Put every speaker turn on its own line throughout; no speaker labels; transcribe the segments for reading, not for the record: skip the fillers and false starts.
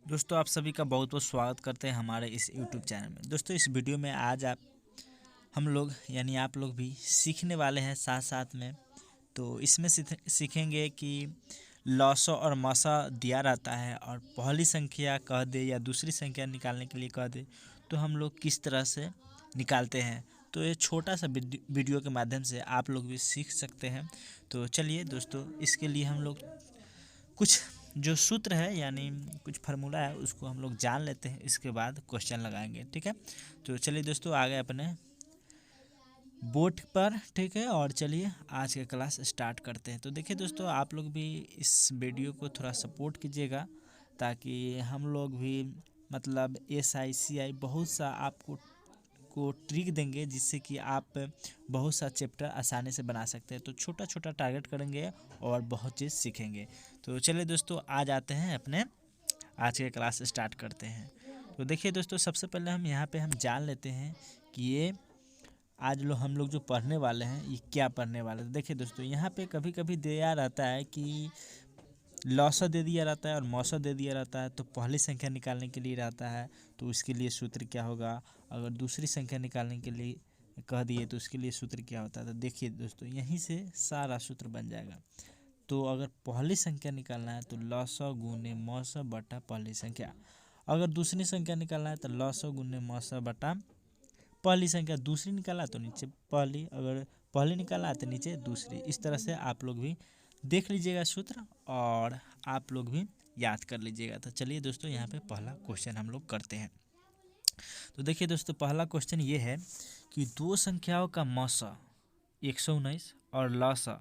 दोस्तों आप सभी का बहुत बहुत स्वागत करते हैं हमारे इस यूट्यूब चैनल में। दोस्तों इस वीडियो में आज हम लोग यानी आप लोग भी सीखने वाले हैं साथ साथ में। तो इसमें सीखेंगे कि लॉसा और मसा दिया रहता है और पहली संख्या कह दे या दूसरी संख्या निकालने के लिए कह दे तो हम लोग किस तरह से निकालते हैं। तो ये छोटा सा वीडियो के माध्यम से आप लोग भी सीख सकते हैं। तो चलिए दोस्तों, इसके लिए हम लोग कुछ जो सूत्र है यानी कुछ फार्मूला है उसको हम लोग जान लेते हैं, इसके बाद क्वेश्चन लगाएंगे। ठीक है, तो चलिए दोस्तों आ गए अपने बोर्ड पर। ठीक है, और चलिए आज का क्लास स्टार्ट करते हैं। तो देखिए दोस्तों, आप लोग भी इस वीडियो को थोड़ा सपोर्ट कीजिएगा ताकि हम लोग भी मतलब SICI बहुत सा आपको ट्रिक देंगे जिससे कि आप बहुत सा चैप्टर आसानी से बना सकते हैं। तो छोटा छोटा टारगेट करेंगे और बहुत चीज़ सीखेंगे। तो चलिए दोस्तों आ जाते हैं अपने आज के क्लास स्टार्ट करते हैं। तो देखिए दोस्तों, सबसे पहले हम यहाँ पे हम जान लेते हैं कि ये आज हम लोग जो पढ़ने वाले हैं ये क्या पढ़ने वाले हैं। तो देखिए दोस्तों, यहाँ पे कभी कभी दिया रहता है कि लौसा दे दिया रहता है और मौसा दे दिया रहता है, तो पहली संख्या निकालने के लिए रहता है तो उसके लिए सूत्र क्या होगा। अगर दूसरी संख्या निकालने के लिए कह दिए तो उसके लिए सूत्र क्या होता है। तो देखिए दोस्तों, यहीं से सारा सूत्र बन जाएगा। तो अगर पहली संख्या निकालना है तो लौसा गुने मौसा बटा पहली संख्या। अगर दूसरी संख्या निकालना है तो लौसा गुने मौसा बटा पहली संख्या। दूसरी निकाला है तो नीचे पहली, अगर पहली निकाला है तो नीचे दूसरी। इस तरह से आप लोग भी देख लीजिएगा सूत्र और आप लोग भी याद कर लीजिएगा। तो चलिए दोस्तों, यहाँ पे पहला क्वेश्चन हम लोग करते हैं। तो देखिए दोस्तों, पहला क्वेश्चन ये है कि दो संख्याओं का मौसा 119 और लौसा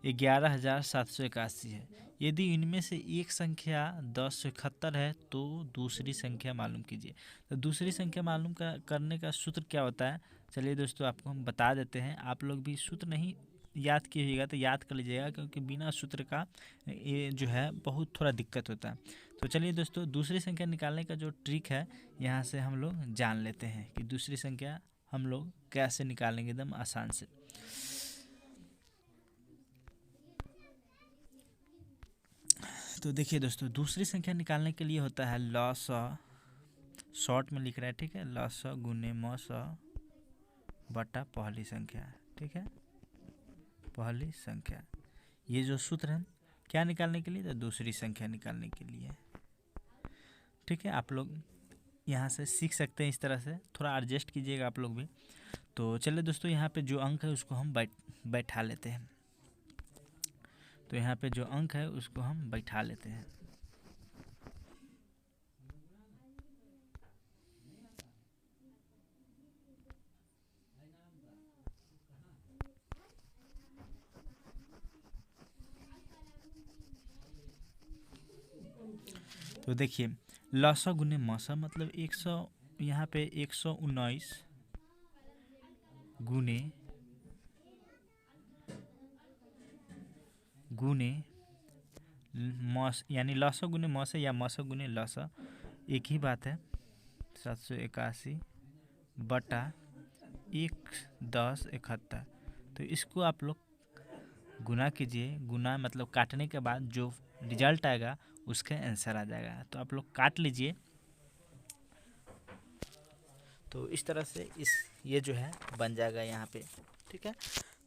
11,781 है। यदि इनमें से एक संख्या 1071 है तो दूसरी संख्या मालूम कीजिए। तो दूसरी संख्या मालूम करने का सूत्र क्या होता है, चलिए दोस्तों आपको हम बता देते हैं। आप लोग भी सूत्र नहीं याद कीजिएगा तो याद कर लीजिएगा, क्योंकि बिना सूत्र का ये जो है बहुत थोड़ा दिक्कत होता है। तो चलिए दोस्तों, दूसरी संख्या निकालने का जो ट्रिक है यहाँ से हम लोग जान लेते हैं कि दूसरी संख्या हम लोग कैसे निकालेंगे एकदम आसान से। तो देखिए दोस्तों, दूसरी संख्या निकालने के लिए होता है लॉसा, शॉर्ट में लिख रहा है। ठीक है, लॉसा गुने मौसा बटा पहली संख्या। ठीक है, पहली संख्या ये जो सूत्र है क्या निकालने के लिए, तो दूसरी संख्या निकालने के लिए। ठीक है, आप लोग यहाँ से सीख सकते हैं। इस तरह से थोड़ा एडजस्ट कीजिएगा आप लोग भी। तो चलिए दोस्तों, यहाँ पे जो अंक है उसको हम बैठा लेते हैं। तो यहाँ पे जो अंक है उसको हम बैठा लेते हैं। तो देखिए, लौसा गुने मौसा मतलब 100, यहाँ पे 119 गुने गुने मौस यानी लौसा गुने मौसा या मौसा गुने लौसा एक ही बात है। 781 बटा 1071। तो इसको आप लोग गुना कीजिए। गुना मतलब काटने के बाद जो रिजल्ट आएगा उसका आंसर आ जाएगा। तो आप लोग काट लीजिए। तो इस तरह से ये जो है बन जाएगा यहाँ पे। ठीक है,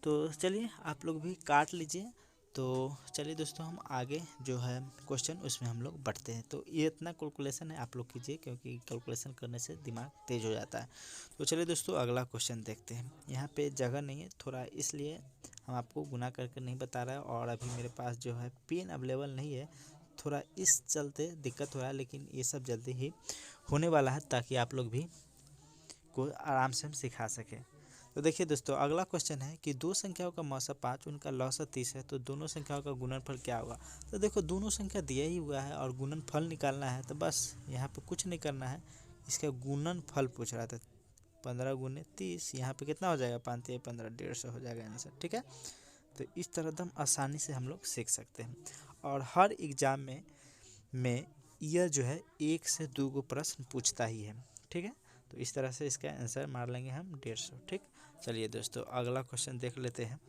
तो चलिए आप लोग भी काट लीजिए। तो चलिए दोस्तों, हम आगे जो है क्वेश्चन उसमें हम लोग बढ़ते हैं। तो ये इतना कैलकुलेशन है, आप लोग कीजिए, क्योंकि कैलकुलेशन करने से दिमाग तेज हो जाता है। तो चलिए दोस्तों, अगला क्वेश्चन देखते हैं। यहाँ पे जगह नहीं है थोड़ा, इसलिए हम आपको गुना करके नहीं बता रहे हैं, और अभी मेरे पास जो है पेन अवेलेबल नहीं है, थोड़ा इस चलते दिक्कत हो रहा है। लेकिन ये सब जल्दी ही होने वाला है ताकि आप लोग भी को आराम से हम सिखा सकें। तो देखिए दोस्तों, अगला क्वेश्चन है कि दो संख्याओं का मौसा 5 उनका लौसा 30 है, तो दोनों संख्याओं का गुणनफल क्या होगा। तो देखो, दोनों संख्या दिया ही हुआ है और गुणनफल निकालना है, तो बस यहाँ पे कुछ नहीं करना है। इसका गुणनफल पूछ रहा था। 15 गुने 30, यहाँ पे कितना हो जाएगा, 5 या 15, 150 हो जाएगा आंसर। ठीक है, तो इस तरह एकदम आसानी से हम लोग सीख सकते हैं। और हर एग्जाम में यह जो है 1 से 2 गो प्रश्न पूछता ही है। ठीक है, तो इस तरह से इसका आंसर मार लेंगे हम 150। ठीक, चलिए दोस्तों अगला क्वेश्चन देख लेते हैं।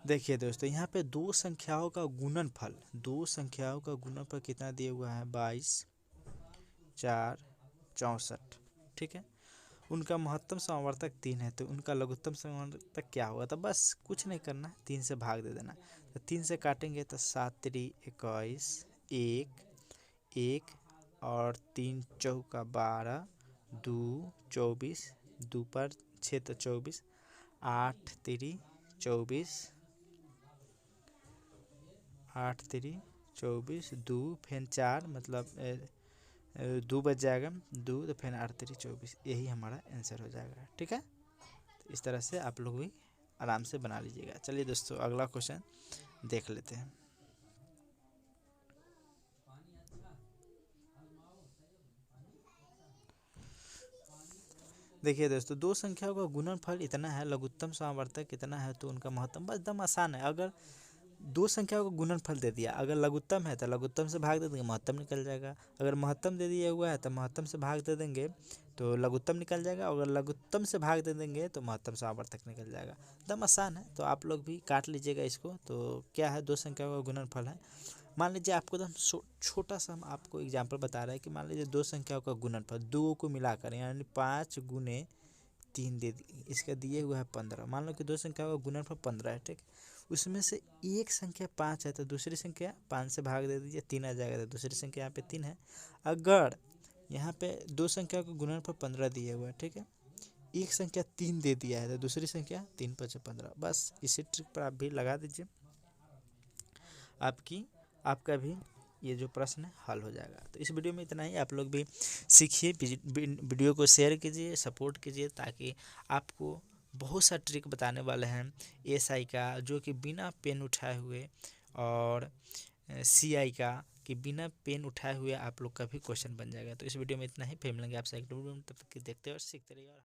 देखिए दोस्तों, यहाँ पे दो संख्याओं का गुणनफल, दो संख्याओं का गुणनफल कितना दिया हुआ है, 22, 4, 64। ठीक है, उनका महत्तम समावर्तक 3 है, तो उनका लघुत्तम समावर्तक क्या होगा। तो बस कुछ नहीं करना है, 3 से भाग दे देना। तो 3 से काटेंगे तो 7 3 21, 1 1 और 3 चौका 12, 2 24, 2 पर 6 तो 24, 8 3 24, 8 3 24, 2 फिर 4 मतलब 2 बच जाएगा, 2 तो फिर 8 3 24, यही हमारा आंसर हो जाएगा। ठीक है, तो इस तरह से आप लोग भी आराम से बना लीजिएगा। चलिए दोस्तों, अगला क्वेश्चन देख लेते हैं। देखिए दोस्तों, दो संख्याओं का गुणनफल इतना है, लघुत्तम समावर्तक कितना है, तो उनका महत्तम, बस एकदम आसान है। अगर दो संख्याओं का गुणनफल दे दिया, अगर लघुत्तम है तो लघुत्तम से भाग दे देंगे, महत्तम निकल जाएगा। अगर महत्तम दे दिया हुआ है तो महत्तम से भाग दे देंगे तो लघुत्तम निकल जाएगा। अगर लघुत्तम से भाग दे देंगे तो महत्तम समावर्तक निकल जाएगा। एकदम आसान है, तो आप लोग भी काट लीजिएगा इसको। तो क्या है, दो संख्याओं का गुणनफल है। मान लीजिए आपको एकदम छोटा सा हम आपको एग्जाम्पल बता रहे हैं कि मान लीजिए दो संख्याओं का गुणनफल, दो को मिलाकर यानी 5 गुने 3 दे दी, इसका दिए हुआ है 15। मान लो कि दो संख्याओं का गुणनफल 15 है। ठीक, उसमें से एक संख्या 5 है तो दूसरी संख्या 5 से भाग दे दीजिए, 3 आ जाएगा, तो दूसरी संख्या यहाँ पे 3 है। अगर यहाँ पे दो संख्या का गुणनफल 15 दिया हुआ है, ठीक है, एक संख्या 3 दे दिया है तो दूसरी संख्या 3 5 15। बस इसी ट्रिक पर आप भी लगा दीजिए, आपका भी ये जो प्रश्न है हल हो जाएगा। तो इस वीडियो में इतना ही। आप लोग भी सीखिए, वीडियो को शेयर कीजिए, सपोर्ट कीजिए, ताकि आपको बहुत सा ट्रिक बताने वाले हैं एसआई का, जो कि बिना पेन उठाए हुए, और सीआई का कि बिना पेन उठाए हुए आप लोग का भी क्वेश्चन बन जाएगा। तो इस वीडियो में इतना ही, फिर मिलेंगे आपसे एक वीडियो में, तब तक देखते और सीखते रहिए।